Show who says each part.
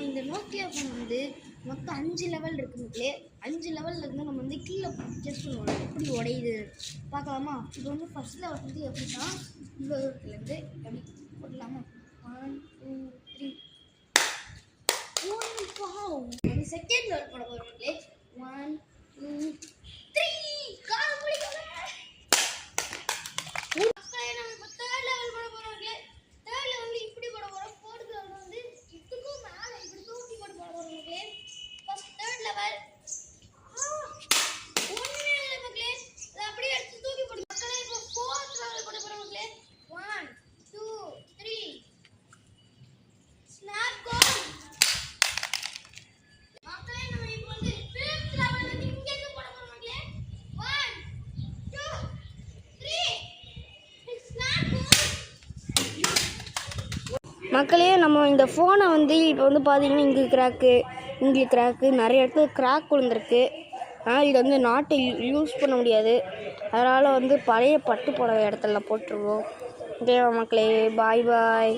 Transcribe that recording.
Speaker 1: நம்ம இந்த Nokia phone வந்து மொத்தம் 5 லெவல் இருக்குது மக்களே. 5 லெவலில் இருந்து நம்ம வந்து கீழே டெஸ்ட் பண்ணுவோம் எப்படி உடையுது பார்க்கலாமா. இப்போ வந்து ஃபர்ஸ்ட் லெவல் வந்து எப்படின்னா இவ்வளோ தூரத்துலேருந்து எப்படி போடலாமா. 1 2 3 செகண்ட் லெவல் போட போகிறோம் மக்களே. 1 2 3 கால் பிடிக்கல. நம்ம இப்போ தேர்ட் லெவல் போட போகிறோம் மக்களே. தேர்ட் லெவல் வந்து இப்படி போட போகிறோம். ஃபோர்த் லெவல் வந்து இதுக்கும் மேலே இப்படி தூக்கி போட போகிறோம் மக்களே. ஃபர்ஸ்ட் தேர்ட் லெவல் ஒன்றுமே இல்லை மக்களே. அதை அப்படியே எடுத்து தூக்கி போடு மக்களே. இப்போ ஃபோர்த் லெவல் போட போகிறோம் மக்களே. 1 2 3 ஸ்னாப் கோல். மக்களே நம்ம இப்போ வந்து ஃபிஃப்த் லெவல் வந்து இங்கே இருந்து போட போகிறோம் மக்களே. 1 2 3 ஸ்னாப் கோல். மக்களே நம்ம இந்த ஃபோனை வந்து இப்போ வந்து பார்த்தீங்கன்னா இங்கே கிராக்கு நிறைய இடத்துல கிராக் விழுந்திருக்கு. ஆனால் இது வந்து நாட்டை யூஸ் பண்ண முடியாது. அதனால் வந்து பழைய பட்டு புடவை இடத்துல போட்டுருவோம். ஓகேவா மக்களே, பாய் பாய்.